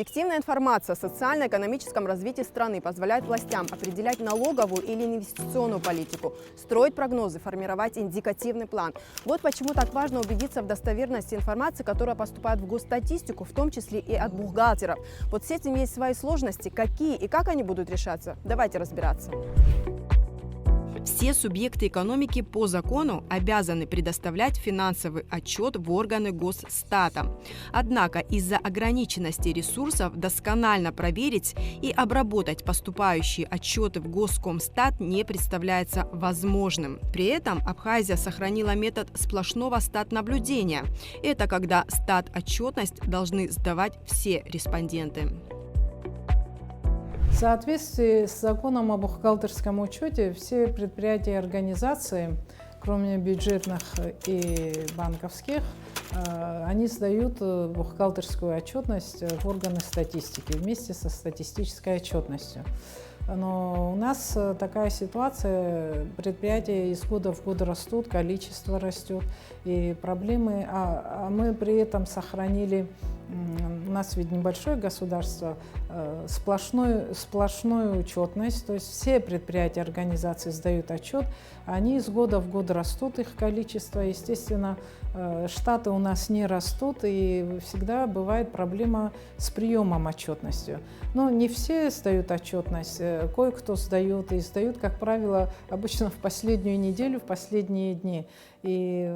Объективная информация о социально-экономическом развитии страны позволяет властям определять налоговую или инвестиционную политику, строить прогнозы, формировать индикативный план. Вот почему так важно убедиться в достоверности информации, которая поступает в госстатистику, в том числе и от бухгалтеров. Вот с этим есть свои сложности. Какие и как они будут решаться? Давайте разбираться. Все субъекты экономики по закону обязаны предоставлять финансовый отчет в органы Госстата. Однако из-за ограниченности ресурсов досконально проверить и обработать поступающие отчеты в Госкомстат не представляется возможным. При этом Абхазия сохранила метод сплошного статнаблюдения. Это когда стат-отчетность должны сдавать все респонденты. В соответствии с законом о бухгалтерском учете все предприятия и организации, кроме бюджетных и банковских, они сдают бухгалтерскую отчетность в органы статистики вместе со статистической отчетностью. Но у нас такая ситуация, предприятия из года в год растут, количество растет, и проблемы, мы при этом сохранили, у нас ведь небольшое государство, сплошную учетность, то есть все предприятия, организации сдают отчет, они из года в год растут, их количество, естественно, штаты у нас не растут, и всегда бывает проблема с приемом отчетности. Но не все сдают отчетность, кое-кто сдает, и сдают, как правило, обычно в последнюю неделю, в последние дни. И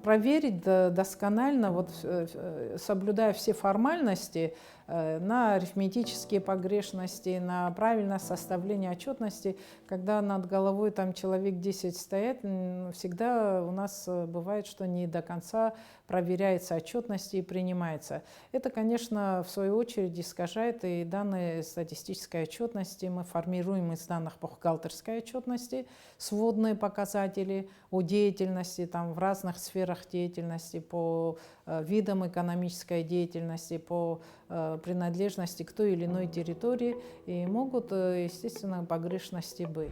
проверить досконально, вот, соблюдая все формальности, на арифметические погрешности, на правильное составление отчетности, когда над головой там человек 10 стоят, всегда у нас бывает, что не до конца проверяется отчетность и принимается. Это, конечно, в свою очередь искажает и данные статистической отчетности. Мы формируем из данных бухгалтерской отчетности сводные показатели о деятельности там, в разных сферах деятельности, по видам экономической деятельности, по принадлежности к той или иной территории, и могут, естественно, погрешности быть.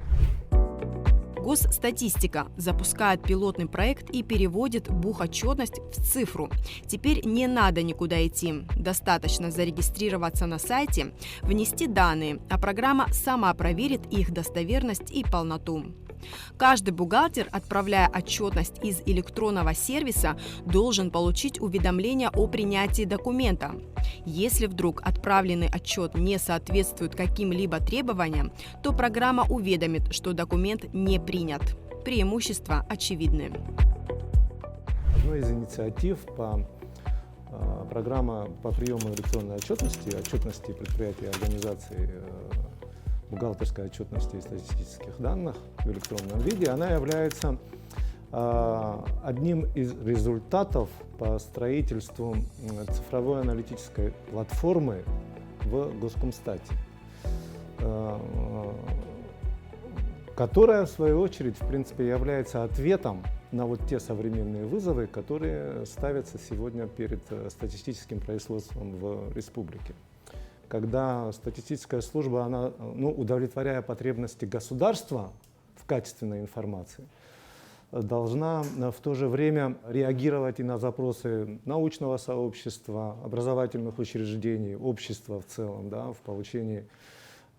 Госстатистика запускает пилотный проект и переводит бухотчетность в цифру. Теперь не надо никуда идти. Достаточно зарегистрироваться на сайте, внести данные, а программа сама проверит их достоверность и полноту. Каждый бухгалтер, отправляя отчетность из электронного сервиса, должен получить уведомление о принятии документа. Если вдруг отправленный отчет не соответствует каким-либо требованиям, то программа уведомит, что документ не принят. Преимущества очевидны. Одной из инициатив программа по приему электронной отчетности предприятий и организаций, бухгалтерской отчетности и статистических данных в электронном виде, она является одним из результатов по строительству цифровой аналитической платформы в Госкомстате, которая, в свою очередь, в принципе, является ответом на вот те современные вызовы, которые ставятся сегодня перед статистическим производством в республике. Когда статистическая служба, она, удовлетворяя потребности государства в качественной информации, должна в то же время реагировать и на запросы научного сообщества, образовательных учреждений, общества в целом, да, в получении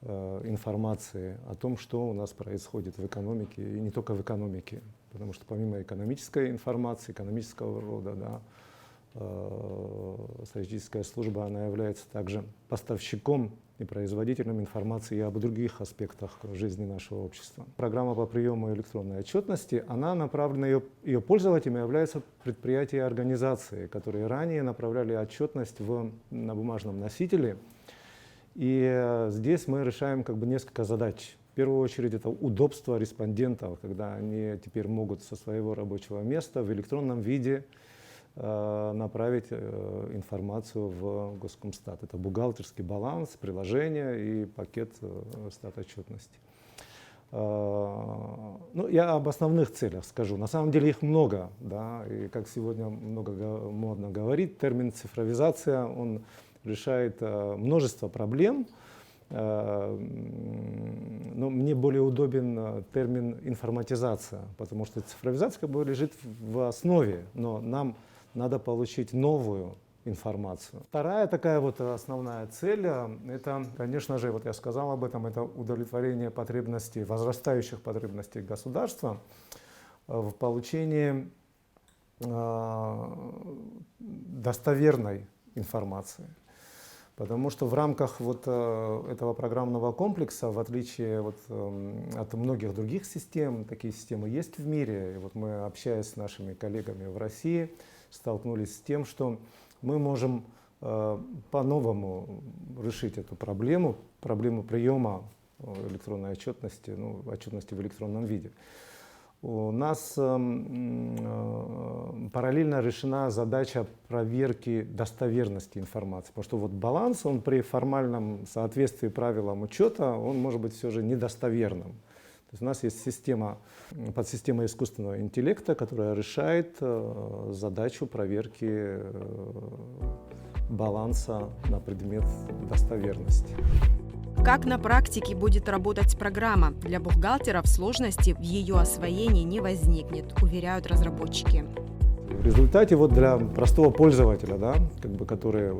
информации о том, что у нас происходит в экономике, и не только в экономике, потому что помимо экономической информации, экономического рода, да, статистическая служба, она является также поставщиком и производителем информации и об других аспектах жизни нашего общества. Программа по приему электронной отчетности, она направлена, ее пользователями являются предприятия и организации, которые ранее направляли отчетность на бумажном носителе. И здесь мы решаем несколько задач. В первую очередь это удобство респондентов, когда они теперь могут со своего рабочего места в электронном виде направить информацию в Госкомстат. Это бухгалтерский баланс, приложение и пакет статотчетности. Я об основных целях скажу. На самом деле их много, да, и как сегодня много модно говорить, термин цифровизация, он решает множество проблем. Но мне более удобен термин информатизация, потому что цифровизация лежит в основе, но нам надо получить новую информацию. Вторая такая вот основная цель, это, конечно же, вот я сказал об этом, это удовлетворение потребностей, возрастающих потребностей государства в получении достоверной информации. Потому что в рамках вот этого программного комплекса, в отличие вот от многих других систем, такие системы есть в мире. И вот мы, общаясь с нашими коллегами в России, столкнулись с тем, что мы можем по-новому решить эту проблему приема электронной отчетности, ну, отчетности в электронном виде. У нас параллельно решена задача проверки достоверности информации, потому что вот баланс, он при формальном соответствии правилам учета, он может быть все же недостоверным. То есть у нас есть подсистема искусственного интеллекта, которая решает задачу проверки баланса на предмет достоверности. Как на практике будет работать программа? Для бухгалтеров сложности в ее освоении не возникнет, уверяют разработчики. В результате вот для простого пользователя, да, который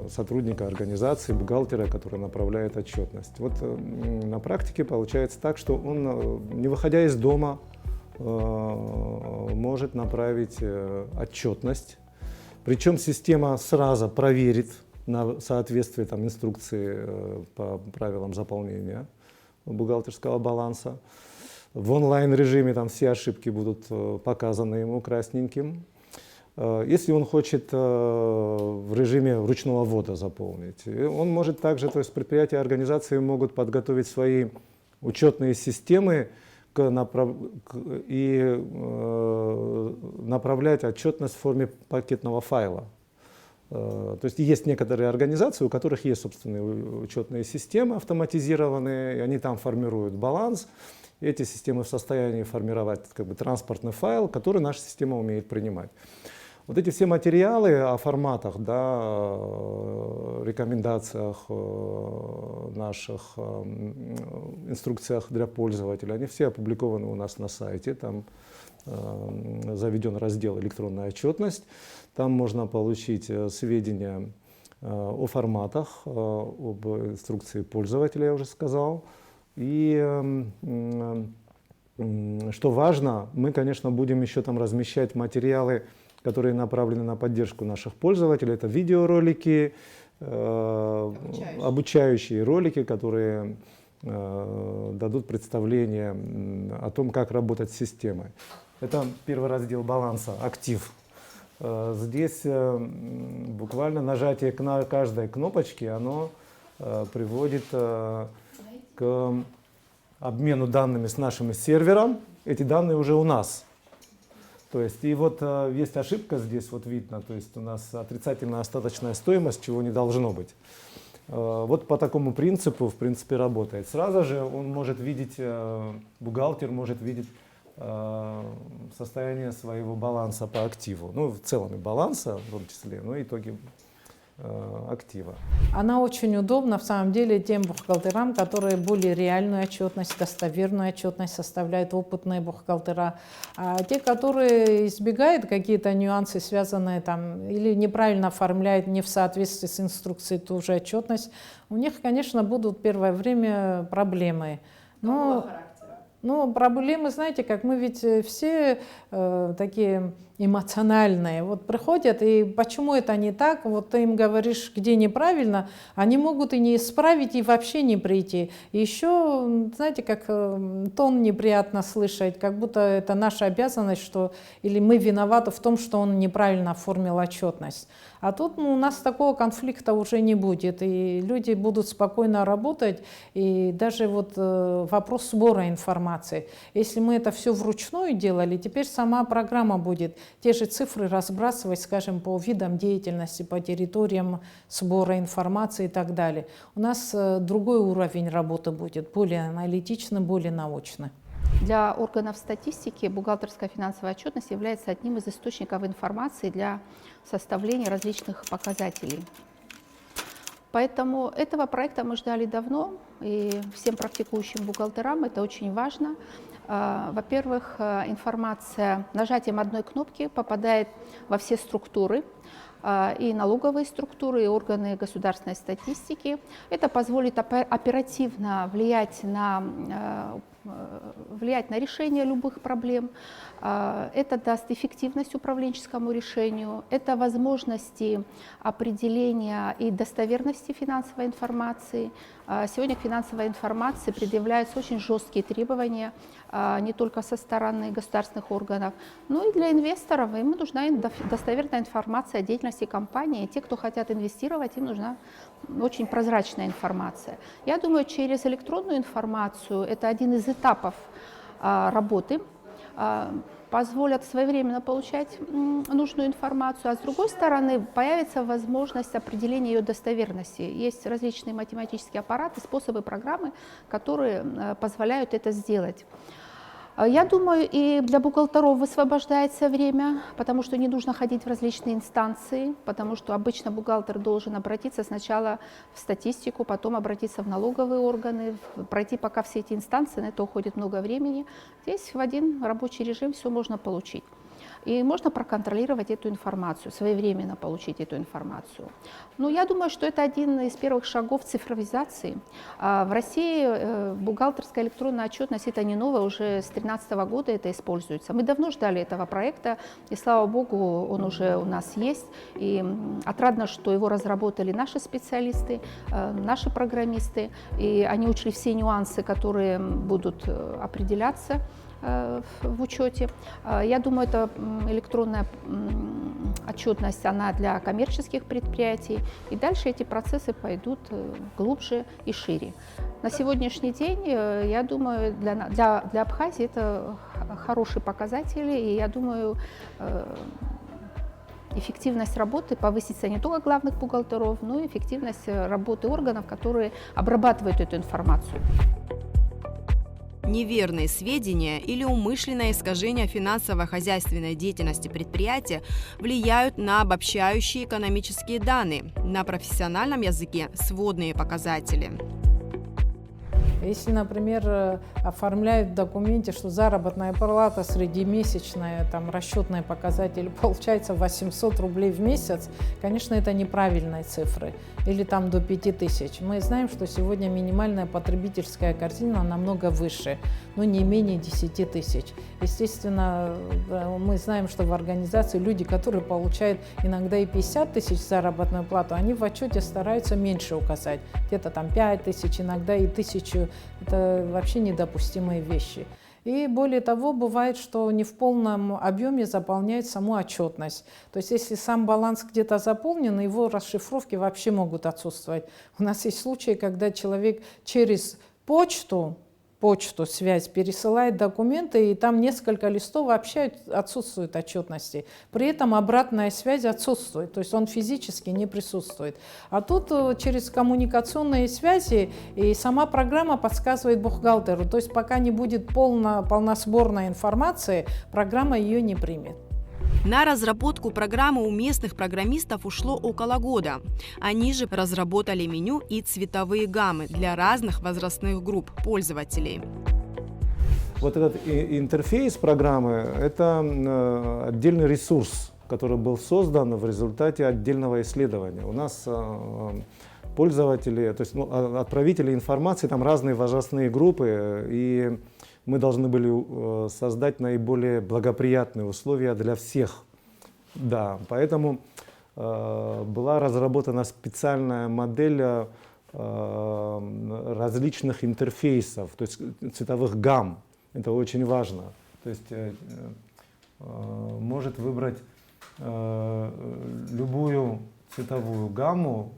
сотрудника организации, бухгалтера, который направляет отчетность, вот на практике получается так, что он, не выходя из дома, может направить отчетность, причем система сразу проверит на соответствие инструкции по правилам заполнения бухгалтерского баланса. В онлайн-режиме все ошибки будут показаны ему красненьким. Если он хочет в режиме ручного ввода заполнить, он может также, то есть предприятия и организации могут подготовить свои учетные системы и направлять отчетность в форме пакетного файла. То есть есть некоторые организации, у которых есть собственные учетные системы автоматизированные, и они там формируют баланс. И эти системы в состоянии формировать транспортный файл, который наша система умеет принимать. Вот эти все материалы о форматах, да, рекомендациях наших, инструкциях для пользователя, они все опубликованы у нас на сайте. Там заведен раздел «Электронная отчетность». Там можно получить сведения о форматах, об инструкции пользователя, я уже сказал. И что важно, мы, конечно, будем еще там размещать материалы, которые направлены на поддержку наших пользователей. Это видеоролики, обучающие ролики, которые дадут представление о том, как работать с системой. Это первый раздел баланса, актив. Здесь буквально нажатие каждой кнопочки, оно приводит к обмену данными с нашим сервером. Эти данные уже у нас. То есть, и вот есть ошибка здесь, вот видно, то есть у нас отрицательная остаточная стоимость, чего не должно быть. Вот по такому принципу, в принципе, работает. Сразу же он может видеть, бухгалтер может видеть состояние своего баланса по активу. Ну, в целом и баланса, в том числе, но и итоги актива. Она очень удобна, в самом деле, тем бухгалтерам, которые более реальную отчетность, достоверную отчетность составляют, опытные бухгалтера. А те, которые избегают какие-то нюансы, связанные или неправильно оформляют, не в соответствии с инструкцией ту же отчетность, у них, конечно, будут первое время проблемы. Но проблемы, знаете, как мы ведь все такие эмоциональные. Вот приходят, и почему это не так, вот ты им говоришь, где неправильно, они могут и не исправить, и вообще не прийти. И еще, знаете, как тон неприятно слышать, как будто это наша обязанность, или мы виноваты в том, что он неправильно оформил отчетность. А тут у нас такого конфликта уже не будет, и люди будут спокойно работать, и даже вопрос сбора информации. Если мы это все вручную делали, теперь сама программа будет те же цифры разбрасывать, скажем, по видам деятельности, по территориям сбора информации и так далее. У нас другой уровень работы будет, более аналитичный, более научный. Для органов статистики бухгалтерская финансовая отчетность является одним из источников информации для составления различных показателей. Поэтому этого проекта мы ждали давно, и всем практикующим бухгалтерам это очень важно. Во-первых, информация нажатием одной кнопки попадает во все структуры. и налоговые структуры, и органы государственной статистики. Это позволит оперативно влиять на решение любых проблем. Это даст эффективность управленческому решению, это возможности определения и достоверности финансовой информации. Сегодня к финансовой информации предъявляются очень жесткие требования не только со стороны государственных органов, но и для инвесторов. Им нужна достоверная информация о деятельности компании. Те, кто хотят инвестировать, им нужна очень прозрачная информация. Я думаю, через электронную информацию, это один из этапов работы, позволят своевременно получать нужную информацию, а с другой стороны появится возможность определения ее достоверности. Есть различные математические аппараты, способы, программы, которые позволяют это сделать. Я думаю, и для бухгалтеров высвобождается время, потому что не нужно ходить в различные инстанции, потому что обычно бухгалтер должен обратиться сначала в статистику, потом обратиться в налоговые органы, пройти пока все эти инстанции, на это уходит много времени. Здесь в один рабочий режим все можно получить. И можно проконтролировать эту информацию, своевременно получить эту информацию. Но я думаю, что это один из первых шагов цифровизации. В России бухгалтерская электронная отчетность – это не новое, уже с 2013 года это используется. Мы давно ждали этого проекта, и слава богу, он уже у нас есть. И отрадно, что его разработали наши специалисты, наши программисты, и они учли все нюансы, которые будут определяться в учете. Я думаю, эта электронная отчетность, она для коммерческих предприятий, и дальше эти процессы пойдут глубже и шире. На сегодняшний день, я думаю, для Абхазии это хороший показатель, и я думаю, эффективность работы повысится не только главных бухгалтеров, но и эффективность работы органов, которые обрабатывают эту информацию. Неверные сведения или умышленное искажение финансово-хозяйственной деятельности предприятия влияют на обобщающие экономические данные, на профессиональном языке – сводные показатели. Если, например, оформляют в документе, что заработная плата среднемесячная, там расчетный показатель получается 800 рублей в месяц, конечно, это неправильные цифры. Или там до 5000. Мы знаем, что сегодня минимальная потребительская корзина намного выше, но не менее 10 тысяч. Естественно, мы знаем, что в организации люди, которые получают иногда и 50 тысяч заработную плату, они в отчете стараются меньше указать. Где-то там 5 тысяч, иногда и 1000. Это вообще недопустимые вещи. И более того, бывает, что не в полном объеме заполняет саму отчетность. То есть если сам баланс где-то заполнен, его расшифровки вообще могут отсутствовать. У нас есть случаи, когда человек через почту, связь, пересылает документы, и там несколько листов вообще отсутствует отчетности. При этом обратная связь отсутствует, то есть он физически не присутствует. А тут через коммуникационные связи и сама программа подсказывает бухгалтеру. То есть пока не будет полносборной информации, программа ее не примет. На разработку программы у местных программистов ушло около года. Они же разработали меню и цветовые гаммы для разных возрастных групп пользователей. Вот этот интерфейс программы – это отдельный ресурс, который был создан в результате отдельного исследования. У нас пользователи, то есть отправители информации, там разные возрастные группы, и мы должны были создать наиболее благоприятные условия для всех. Да, поэтому была разработана специальная модель различных интерфейсов, то есть цветовых гамм. Это очень важно. То есть может выбрать любую цветовую гамму,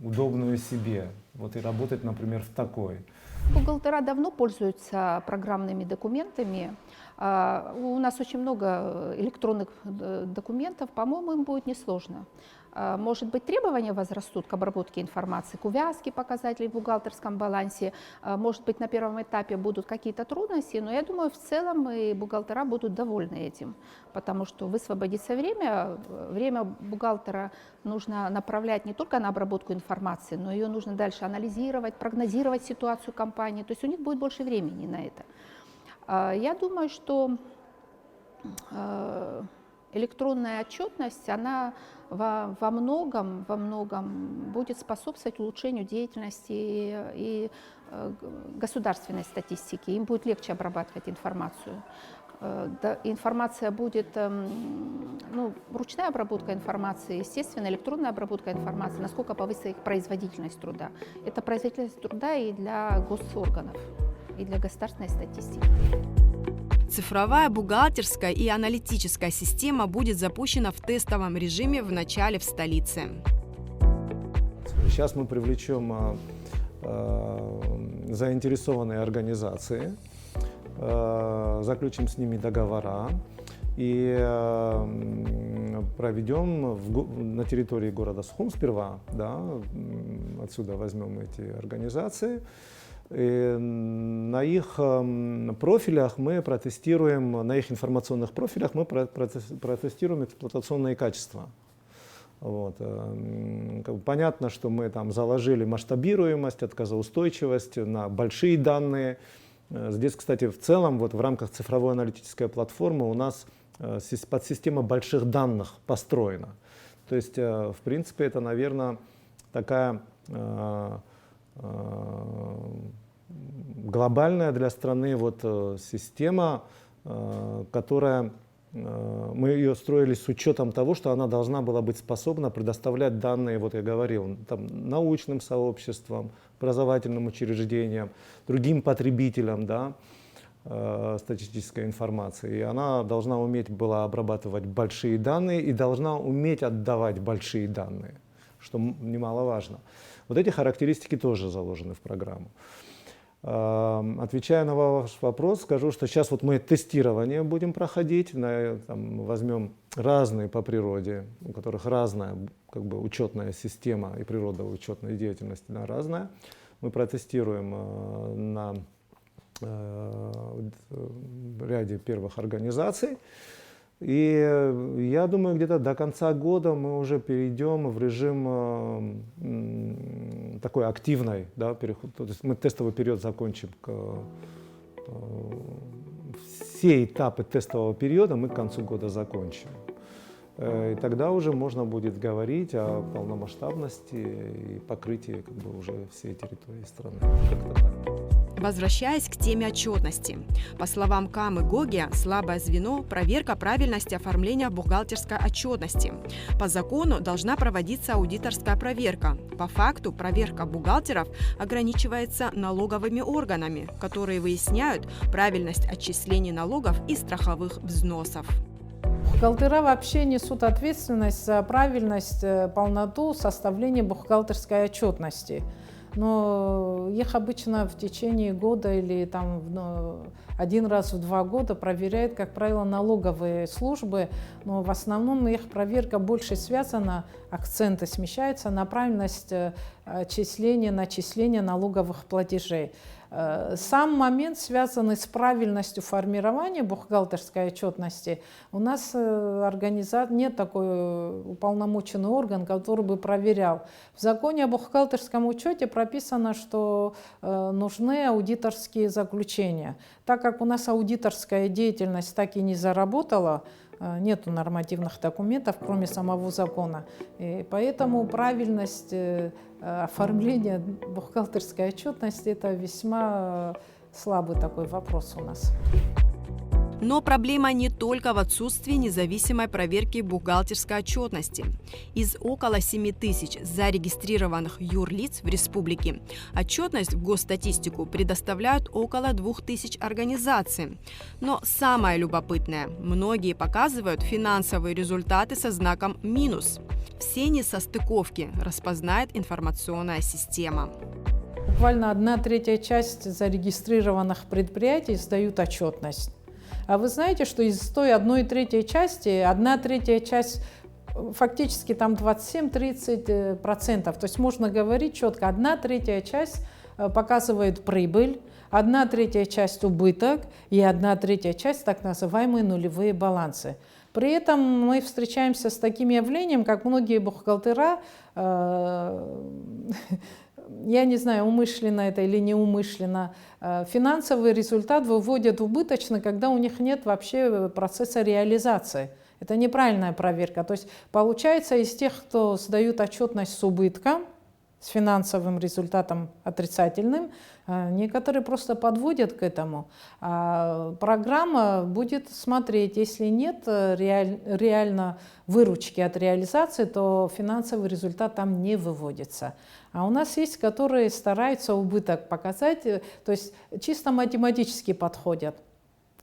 удобную себе, вот и работать, например, в такой. Бухгалтера давно пользуются программными документами. У нас очень много электронных документов, по-моему, им будет несложно. Может быть, требования возрастут к обработке информации, к увязке показателей в бухгалтерском балансе. Может быть, на первом этапе будут какие-то трудности, но я думаю, в целом и бухгалтера будут довольны этим, потому что высвободится время бухгалтера нужно направлять не только на обработку информации, но ее нужно дальше анализировать, прогнозировать ситуацию компании, то есть у них будет больше времени на это. Я думаю, что Электронная отчетность, она во многом будет способствовать улучшению деятельности и государственной статистики. Им будет легче обрабатывать информацию. Информация будет, ручная обработка информации, естественно, электронная обработка информации, насколько повысится их производительность труда. Это производительность труда и для госорганов, и для государственной статистики. Цифровая бухгалтерская и аналитическая система будет запущена в тестовом режиме в начале в столице. Сейчас мы привлечем заинтересованные организации, заключим с ними договора и проведем на территории города Сухум сперва, да, отсюда возьмем эти организации. И на их профилях мы протестируем, на их информационных профилях мы протестируем эксплуатационные качества. Вот. Понятно, что мы там заложили масштабируемость, отказоустойчивость на большие данные. Здесь, кстати, в целом вот в рамках цифровой аналитической платформы у нас подсистема больших данных построена. То есть, в принципе, это, наверное, такая глобальная для страны вот система, которая мы ее строили с учетом того, что она должна была быть способна предоставлять данные, вот я говорил, там, научным сообществам, образовательным учреждениям, другим потребителям, да, статистической информации. И она должна уметь была обрабатывать большие данные и должна уметь отдавать большие данные, что немаловажно. Вот эти характеристики тоже заложены в программу. Отвечая на ваш вопрос, скажу, что сейчас вот мы тестирование будем проходить, возьмем разные по природе, у которых разная учетная система и природа учетной деятельности разная. Мы протестируем на ряде первых организаций. И я думаю, где-то до конца года мы уже перейдем в режим такой активной, да, переход. То есть мы тестовый период закончим. Все этапы тестового периода мы к концу года закончим. И тогда уже можно будет говорить о полномасштабности и покрытии уже всей территории страны. Возвращаясь к теме отчетности. По словам Камы Гогия, слабое звено – проверка правильности оформления бухгалтерской отчетности. По закону должна проводиться аудиторская проверка. По факту проверка бухгалтеров ограничивается налоговыми органами, которые выясняют правильность отчислений налогов и страховых взносов. Бухгалтера вообще несут ответственность за правильность, полноту составления бухгалтерской отчетности. Но их обычно в течение года или один раз в 2 года проверяют, как правило, налоговые службы, но в основном их проверка больше связана, акценты смещаются на правильность начисления налоговых платежей. Сам момент, связанный с правильностью формирования бухгалтерской отчетности, у нас нет такой уполномоченный орган, который бы проверял. В законе о бухгалтерском учете прописано, что нужны аудиторские заключения. Так как у нас аудиторская деятельность так и не заработала, нет нормативных документов, кроме самого закона. И поэтому правильность оформления бухгалтерской отчетности – это весьма слабый такой вопрос у нас. Но проблема не только в отсутствии независимой проверки бухгалтерской отчетности. Из около 7 тысяч зарегистрированных юрлиц в республике отчетность в госстатистику предоставляют около 2000 организаций. Но самое любопытное – многие показывают финансовые результаты со знаком минус. Все несостыковки распознает информационная система. Буквально 1/3 часть зарегистрированных предприятий сдают отчетность. А вы знаете, что из той 1/3 части, 1/3 часть, фактически там 27-30%. То есть можно говорить четко, 1/3 часть показывает прибыль, 1/3 часть убыток и 1/3 часть так называемые нулевые балансы. При этом мы встречаемся с таким явлением, как многие бухгалтера, я не знаю, умышленно это или неумышленно, финансовый результат выводят убыточно, когда у них нет вообще процесса реализации Это неправильная проверка. То есть получается, из тех, кто сдают отчетность с убытком, с финансовым результатом отрицательным, некоторые просто подводят к этому. А программа будет смотреть, если нет реально выручки от реализации, то финансовый результат там не выводится. А у нас есть, которые стараются убыток показать, то есть чисто математически подходят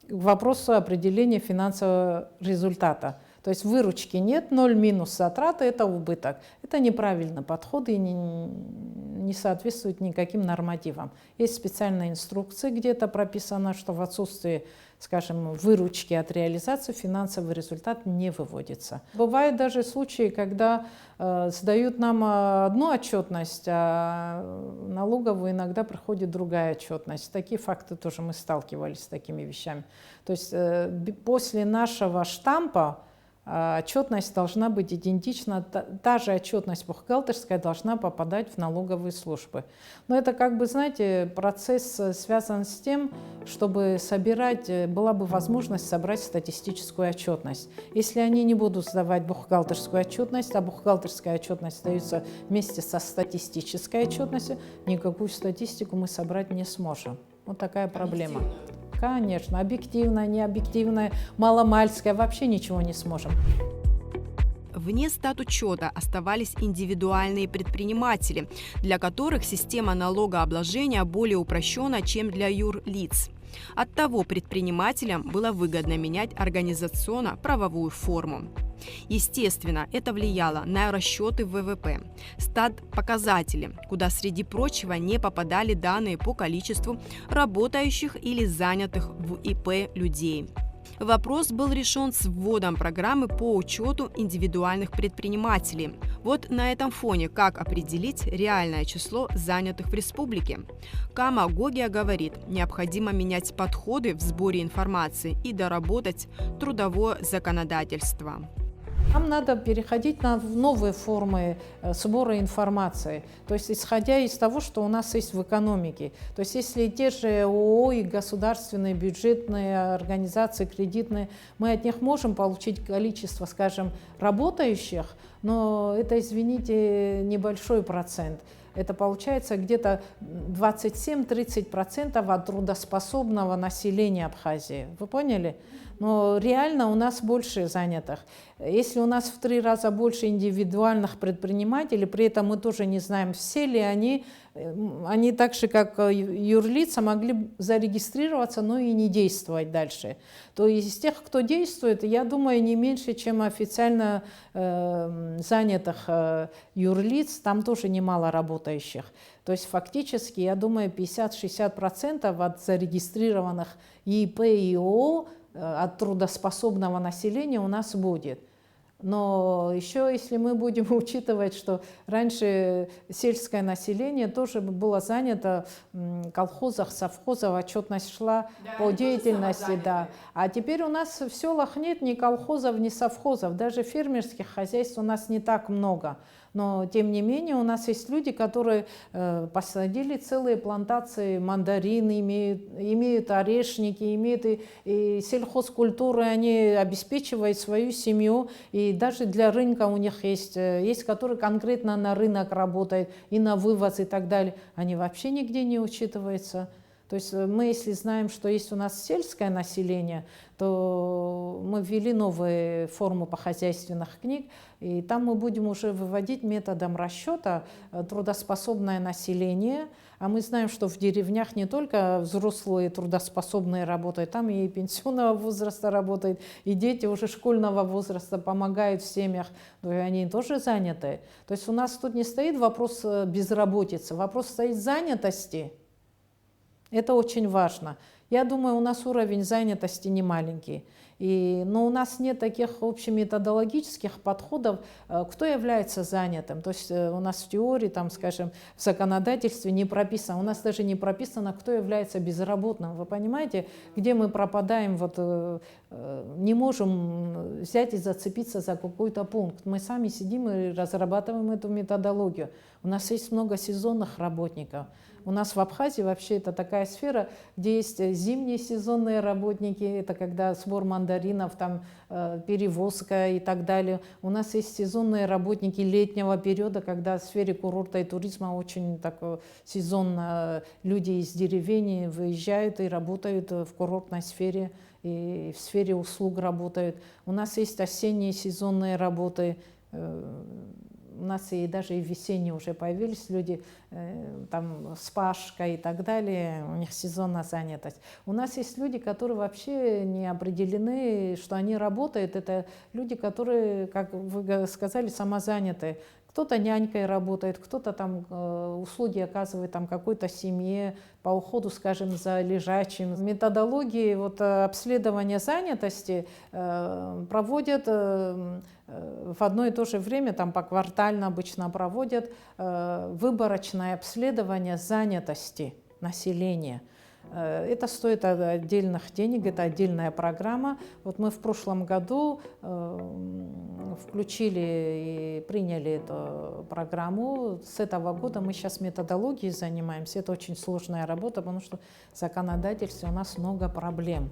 к вопросу определения финансового результата. То есть выручки нет, 0 минус затраты – это убыток. Это неправильный подход и не соответствует никаким нормативам. Есть специальные инструкции, где это прописано, что в отсутствии, скажем, выручки от реализации финансовый результат не выводится. Бывают даже случаи, когда сдают нам одну отчетность, а налоговую иногда приходит другая отчетность. Такие факты тоже мы сталкивались с такими вещами. То есть после нашего штампа отчетность должна быть идентична, та же отчетность бухгалтерская должна попадать в налоговые службы. Но это, как бы, знаете, процесс связан с тем, чтобы собирать, была бы возможность собрать статистическую отчетность. Если они не будут сдавать бухгалтерскую отчетность, а бухгалтерская отчетность сдается вместе со статистической отчетностью, никакую статистику мы собрать не сможем. Вот такая проблема. Конечно, объективная, необъективная, маломальская, вообще ничего не сможем. Вне статучета оставались индивидуальные предприниматели, для которых система налогообложения более упрощена, чем для юрлиц. Оттого предпринимателям было выгодно менять организационно-правовую форму. Естественно, это влияло на расчеты ВВП, стат-показатели, куда, среди прочего, не попадали данные по количеству работающих или занятых в ИП людей. Вопрос был решен с вводом программы по учету индивидуальных предпринимателей. Вот на этом фоне как определить реальное число занятых в республике? Кама Гогия говорит, необходимо менять подходы в сборе информации и доработать трудовое законодательство. Нам надо переходить на новые формы сбора информации, то есть исходя из того, что у нас есть в экономике. То есть если те же ООО и государственные бюджетные организации, кредитные, мы от них можем получить количество, скажем, работающих, но это, извините, небольшой процент. Это получается где-то 27-30% от трудоспособного населения Абхазии. Вы поняли? Но реально у нас больше занятых. Если у нас в 3 раза больше индивидуальных предпринимателей, при этом мы тоже не знаем, все ли они так же, как юрлица, могли зарегистрироваться, но и не действовать дальше. То есть из тех, кто действует, я думаю, не меньше, чем официально занятых юрлиц, там тоже немало работающих. То есть фактически, я думаю, 50-60% от зарегистрированных ИП и ООО от трудоспособного населения у нас будет. Но еще, если мы будем учитывать, что раньше сельское население тоже было занято в колхозах, совхозах, отчетность шла по деятельности. Да. А теперь у нас в селах нет ни колхозов, ни совхозов, даже фермерских хозяйств у нас не так много. Но, тем не менее, у нас есть люди, которые посадили целые плантации мандарин, имеют орешники, имеют и сельхозкультуры, они обеспечивают свою семью. И даже для рынка у них есть, которые конкретно на рынок работают, и на вывоз и так далее. Они вообще нигде не учитываются. То есть мы, если знаем, что есть у нас сельское население, то мы ввели новые формы по хозяйственных книг, и там мы будем уже выводить методом расчета трудоспособное население. А мы знаем, что в деревнях не только взрослые трудоспособные работают, там и пенсионного возраста работают, и дети уже школьного возраста помогают в семьях, и они тоже заняты. То есть у нас тут не стоит вопрос безработицы, вопрос стоит занятости. Это очень важно. Я думаю, у нас уровень занятости не маленький. Но у нас нет таких общеметодологических подходов, кто является занятым. То есть у нас в теории, там, скажем, в законодательстве не прописано, у нас даже не прописано, кто является безработным. Вы понимаете, где мы пропадаем, не можем взять и зацепиться за какой-то пункт. Мы сами сидим и разрабатываем эту методологию. У нас есть много сезонных работников. У нас в Абхазии вообще это такая сфера, где есть зимние сезонные работники, это когда сбор мандаринов, там, перевозка и так далее. У нас есть сезонные работники летнего периода, когда в сфере курорта и туризма очень так сезонно люди из деревень выезжают и работают в курортной сфере, и в сфере услуг работают. У нас есть осенние сезонные работы, у нас и даже и весенние уже появились люди, там спашка и так далее, у них сезонная занятость. У нас есть люди, которые вообще не определены, что они работают. Это люди, которые, как вы сказали, самозанятые. Кто-то нянькой работает, кто-то там услуги оказывает там какой-то семье по уходу, скажем, за лежачим. Методологии вот, обследования занятости проводят в одно и то же время, там поквартально обычно проводят выборочное обследование занятости населения. Это стоит отдельных денег, это отдельная программа. Вот мы в прошлом году включили и приняли эту программу. С этого года мы сейчас методологией занимаемся. Это очень сложная работа, потому что в законодательстве у нас много проблем.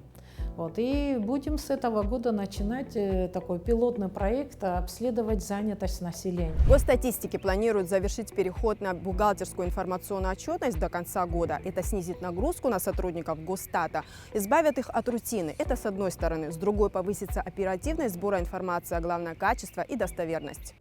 Вот, и будем с этого года начинать такой пилотный проект обследовать занятость населения. Госстатистики планируют завершить переход на бухгалтерскую информационную отчетность до конца года. Это снизит нагрузку на сотрудников Госстата, избавит их от рутины. Это с одной стороны. С другой повысится оперативность сбора информации, а главное качество и достоверность.